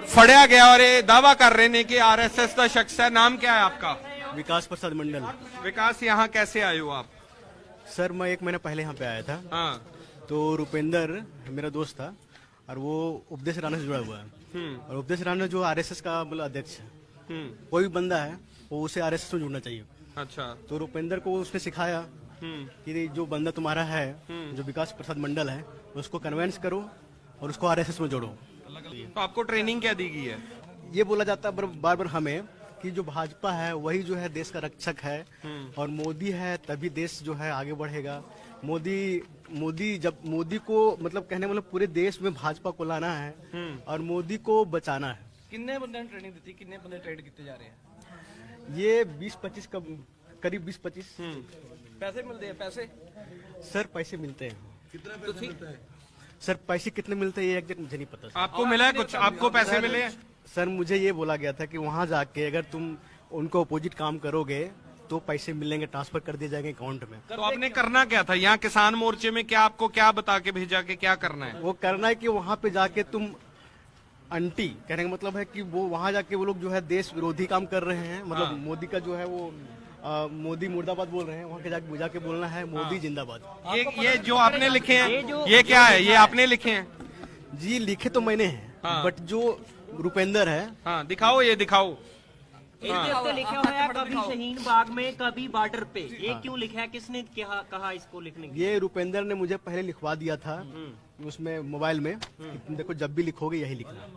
फड़िया गया और ये दावा कर रहे ने कि आरएसएस का शख्स है। नाम क्या है आपका? विकास प्रसाद मंडल। विकास, यहाँ कैसे आए हो आप? सर मैं 1 महीना पहले यहाँ पे आया था। हाँ। तो रुपेंद्र मेरा दोस्त था और वो उपदेश राणा से जुड़ा हुआ है। और उपदेश राणा जो आरएसएस का मतलब अध्यक्ष है, कोई भी बंदा है वो उसे आरएसएस में जुड़ना चाहिए। अच्छा। तो रुपेंद्र को उसने सिखाया कि जो बंदा तुम्हारा है, जो विकास प्रसाद मंडल है, उसको कन्वेंस करो और उसको आरएसएस में जोड़ो। तो आपको ट्रेनिंग क्या दी गई है? ये बोला जाता है बार बार हमें कि जो भाजपा है वही जो है देश का रक्षक है और मोदी है तभी देश जो है आगे बढ़ेगा। मोदी को मतलब कहने मतलब पूरे देश में भाजपा को लाना है और मोदी को बचाना है। कितने बंदे ने ट्रेनिंग दी थी? कितने बंदे ट्रेड किए जा रहे हैं? ये 20-25 का करीब 20-25। पैसे मिलते हैं? पैसे सर पैसे मिलते हैं। कितना पैसे मिलता है? सर पैसे कितने मिलते हैं ये एग्जैक्ट मुझे नहीं पता। आपको मिला है कुछ? आपको पैसे मिले हैं? सर मुझे ये बोला गया था कि वहाँ जाके अगर तुम उनको अपोजिट काम करोगे तो पैसे मिलेंगे, ट्रांसफर कर दिए जाएंगे अकाउंट में। तो आपने करना क्या था यहाँ किसान मोर्चे में? क्या आपको क्या बता के भेजा कि क्या करना है? वो करना है कि वहाँ पे जाके तुम अंटी कहने का मतलब है कि वो वहाँ जाके वो लोग जो है देश विरोधी काम कर रहे हैं। मतलब मोदी का जो है वो मोदी मुर्दाबाद बोल रहे हैं। वहाँ के जाके बोलना है मोदी जिंदाबाद। ये जो आपने लिखे हैं ये क्या है? ये आपने लिखे हैं? जी लिखे तो मैंने हैं बट जो रुपेंद्र है। हाँ दिखाओ, ये दिखाओ। तो लिखा हुआ है कभी शहीन बाग में कभी बॉर्डर पे। ये क्यों लिखा है? किसने कहा इसको लिखने की? ये रुपेंद्र ने मुझे पहले लिखवा दिया था उसमें मोबाइल में कि तुम देखो जब भी लिखोगे यही लिखना।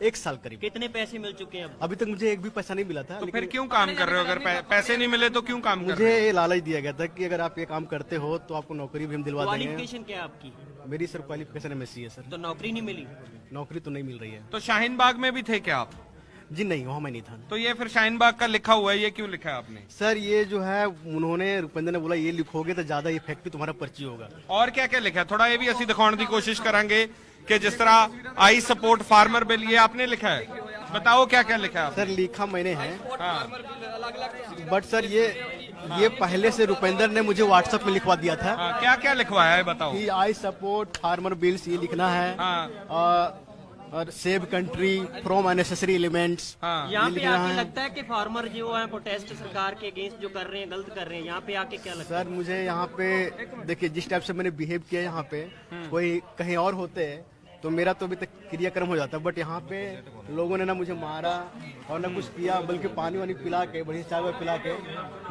1 साल करीब। कितने पैसे मिल चुके हैं अभी तक मुझे एक भी पैसा नहीं मिला था। तो फिर क्यों काम कर रहे हो? अगर पैसे नहीं मिले तो क्यों काम कर रहे मुझे ये लालच दिया गया था कि अगर आप ये काम करते हो तो आपको नौकरी भी हम दिलवा देंगे। क्वालिफिकेशन क्या है आपकी? मेरी सर क्वालिफिकेशन एमएससी है सर। तो नौकरी नहीं मिली? नौकरी तो नहीं मिल रही है। तो शाहीन बाग में भी थे क्या आप? जी नहीं, वहाँ मैं नहीं था। तो ये फिर शाहीन बाग का लिखा हुआ है, ये क्यों लिखा है आपने? सर ये जो है उन्होंने रुपेंद्र ने बोला ये लिखोगे तो ज्यादा इफेक्टिव तुम्हारा पर्ची होगा। और क्या क्या लिखा है? थोड़ा ये भी असि दिखाने की कोशिश करांगे कि जिस तरह आई सपोर्ट फार्मर बिल, ये आपने लिखा है। बताओ क्या क्या लिखा है? सर लिखा मैंने है हाँ। बट सर ये पहले से रुपेंद्र ने मुझे व्हाट्सएप में लिखवा दिया था। हाँ, क्या क्या लिखवाया है बताओ? कि आई सपोर्ट फार्मर बिल्स ये लिखना है। हाँ। और save country from unnecessary elements. हाँ। यहाँ पे आके लगता है कि फार्मर जो है प्रोटेस्ट सरकार के अगेंस्ट जो कर रहे हैं, गलत कर रहे हैं। यहाँ पे आके क्या लगता है? सर मुझे यहाँ पे देखिए जिस टाइप से मैंने बिहेव किया यहाँ पे, कोई कहीं और होते तो मेरा तो अभी तक क्रियाक्रम हो जाता। बट यहाँ पे लोगों ने ना मुझे मारा और ना कुछ किया, बल्कि पानी वानी पिला के, बढ़िया चाय वाय पिला के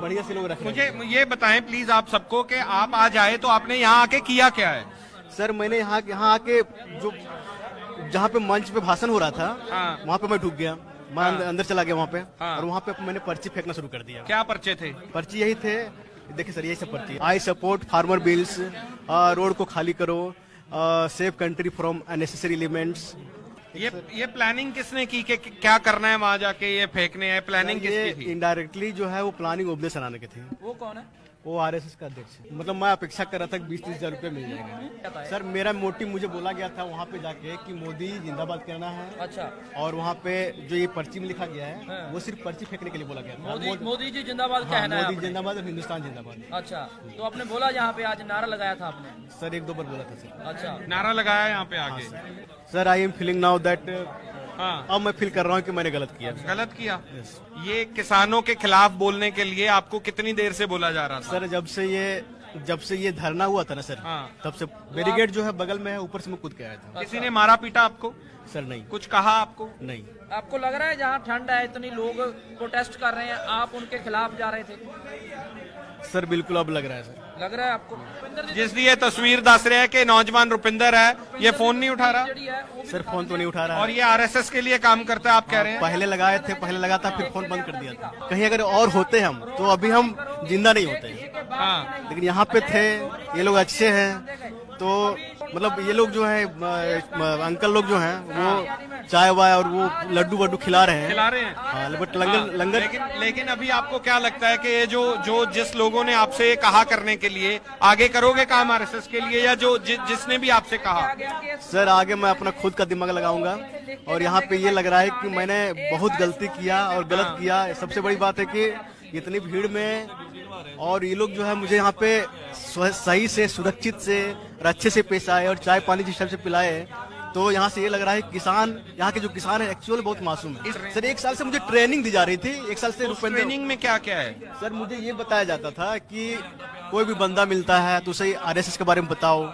बढ़िया से लोग रखे। मुझे ये बताएं प्लीज आप सबको कि आप आज आए तो आपने यहाँ आके किया क्या है? सर मैंने यहाँ आके जो जहाँ पे मंच पे भाषण हो रहा था वहाँ पे मैं ढुक गया। मैं अंदर चला गया वहाँ पे और वहाँ पे मैंने पर्ची फेंकना शुरू कर दिया। क्या पर्चे थे? पर्ची यही थे, देखिए सर यही सब पर्ची। I support farmer bills, road को खाली करो, save country from unnecessary elements. ये प्लानिंग किसने की कि क्या करना है वहाँ जाके ये फेंकने है? प्लानिंग किसकी थी? इनडायरेक्टली जो है वो प्लानिंग उपदेश राणा के थे। वो कौन है? वो आरएसएस का अध्यक्ष है। मतलब मैं अपेक्षा कर रहा था कि 20-30 हजार रुपये मिल जाएगा। सर मेरा मोटिव, मुझे बोला गया था वहाँ पे जाके कि मोदी जिंदाबाद करना है। अच्छा। और वहाँ पे जो ये पर्ची में लिखा गया है वो सिर्फ पर्ची फेंकने के लिए बोला गया था। मोदी जी जिंदाबाद कहना है? मोदी जिंदाबाद और हिंदुस्तान जिंदाबाद। अच्छा, तो आपने बोला यहाँ पे आज नारा लगाया था आपने? सर 1-2 बार बोला था सर। अच्छा, नारा लगाया यहाँ पे आके? Sir I am feeling now that, अब मैं फील कर रहा हूँ कि मैंने गलत किया। गलत किया? ये किसानों के खिलाफ बोलने के लिए आपको कितनी देर से बोला जा रहा था? सर जब से ये धरना हुआ था ना सर, तब से बैरिकेड जो है बगल में है, ऊपर से मैं कूद के आया था। किसी ने मारा पीटा आपको? सर नहीं। कुछ कहा आपको? नहीं। आपको लग रहा है जहाँ ठंड है, इतनी लोग प्रोटेस्ट कर रहे हैं, आप उनके खिलाफ जा रहे थे? सर बिल्कुल अब लग रहा है सर। लग रहा है आपको? जिस ये तस्वीर दस रहे हैं कि नौजवान रुपिंदर है, ये फोन नहीं उठा रहा सर। फोन तो नहीं उठा रहा और ये आरएसएस के लिए काम करता है आप कह रहे हैं? पहले लगाए थे, पहले लगा था, फिर फोन बंद कर दिया था। कहीं अगर और होते हम तो अभी हम जिंदा नहीं होते। हाँ। लेकिन यहाँ पे थे, ये लोग अच्छे हैं। तो मतलब ये लोग जो है अंकल लोग जो हैं वो चाय वाय और वो लड्डू वड्डू खिला रहे हैं। हाँ, बट लंगर लेकिन अभी आपको क्या लगता है कि ये जो जिस लोगों ने आपसे कहा करने के लिए, आगे करोगे काम आरएसएस के लिए, या जो जिसने भी आपसे कहा? सर आगे मैं अपना खुद का दिमाग लगाऊंगा और यहाँ पे ये लग रहा है कि मैंने बहुत गलती किया और गलत किया। सबसे बड़ी बात है कि इतनी भीड़ में और ये लोग जो है मुझे यहाँ पे सही से, सुरक्षित से और अच्छे से पेश आए और चाय पानी जिस टाइप से पिलाए, तो यहाँ से ये लग रहा है किसान, यहाँ के जो किसान है एक्चुअली बहुत मासूम है। सर 1 साल से मुझे ट्रेनिंग दी जा रही थी, 1 साल से रुपये ट्रेनिंग में क्या क्या है? सर मुझे ये बताया जाता था कि कोई भी बंदा मिलता है तो उसे आरएसएस के बारे में बताओ।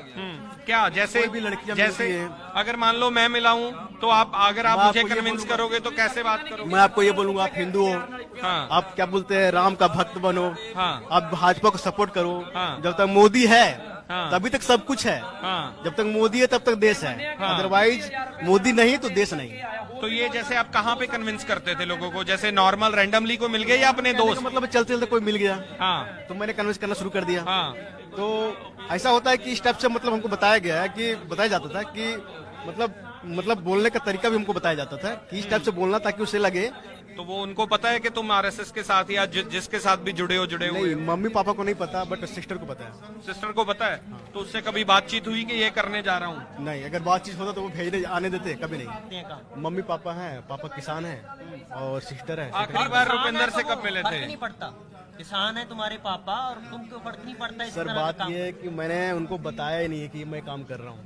क्या जैसे कोई भी लड़कियां जैसे मिलती हैं। अगर मान लो मैं मिला हूँ तो आप अगर आप मैं मुझे आपको ये कन्विंस बोलूंगा- करोगे तो कैसे बात करोगे? मैं आपको ये बोलूंगा आप हिंदू हो, हाँ आप क्या बोलते हैं राम का भक्त बनो, हाँ आप भाजपा को सपोर्ट करो। हाँ। जब तक मोदी है हाँ। तभी तक सब कुछ है, हाँ। जब तक मोदी है तब तक देश है, हाँ। अदरवाइज मोदी नहीं तो देश नहीं। तो ये जैसे आप कहाँ पे कन्विंस करते थे लोगों को? जैसे नॉर्मल रैंडमली को मिल गए या अपने दोस्त? मतलब चलते चलते कोई मिल गया हाँ तो मैंने कन्विंस करना शुरू कर दिया। हाँ तो ऐसा होता है कि इस टाइप से मतलब हमको बताया गया है कि बताया जाता था कि मतलब बोलने का तरीका भी हमको बताया जाता था कि इस टाइप से बोलना ताकि उसे लगे। तो वो उनको पता है कि तुम आरएसएस के साथ या जिसके साथ भी जुड़े हुए नहीं, मम्मी पापा को नहीं पता बट सिस्टर को पता है। सिस्टर को पता है? तो उससे कभी बातचीत हुई कि ये करने जा रहा हूँ? नहीं, अगर बातचीत होता तो वो भेजने आने देते, कभी नहीं। कहा मम्मी पापा हैं, पापा किसान हैं और सिस्टर है। आखिरी बार रुपिंदर से कब मिले फर्क थे? नहीं पड़ता, किसान है तुम्हारे पापा और तुमको फर्क नहीं पड़ता इस सर तरह का बात काम? ये है कि मैंने उनको बताया ही नहीं है कि मैं काम कर रहा हूँ।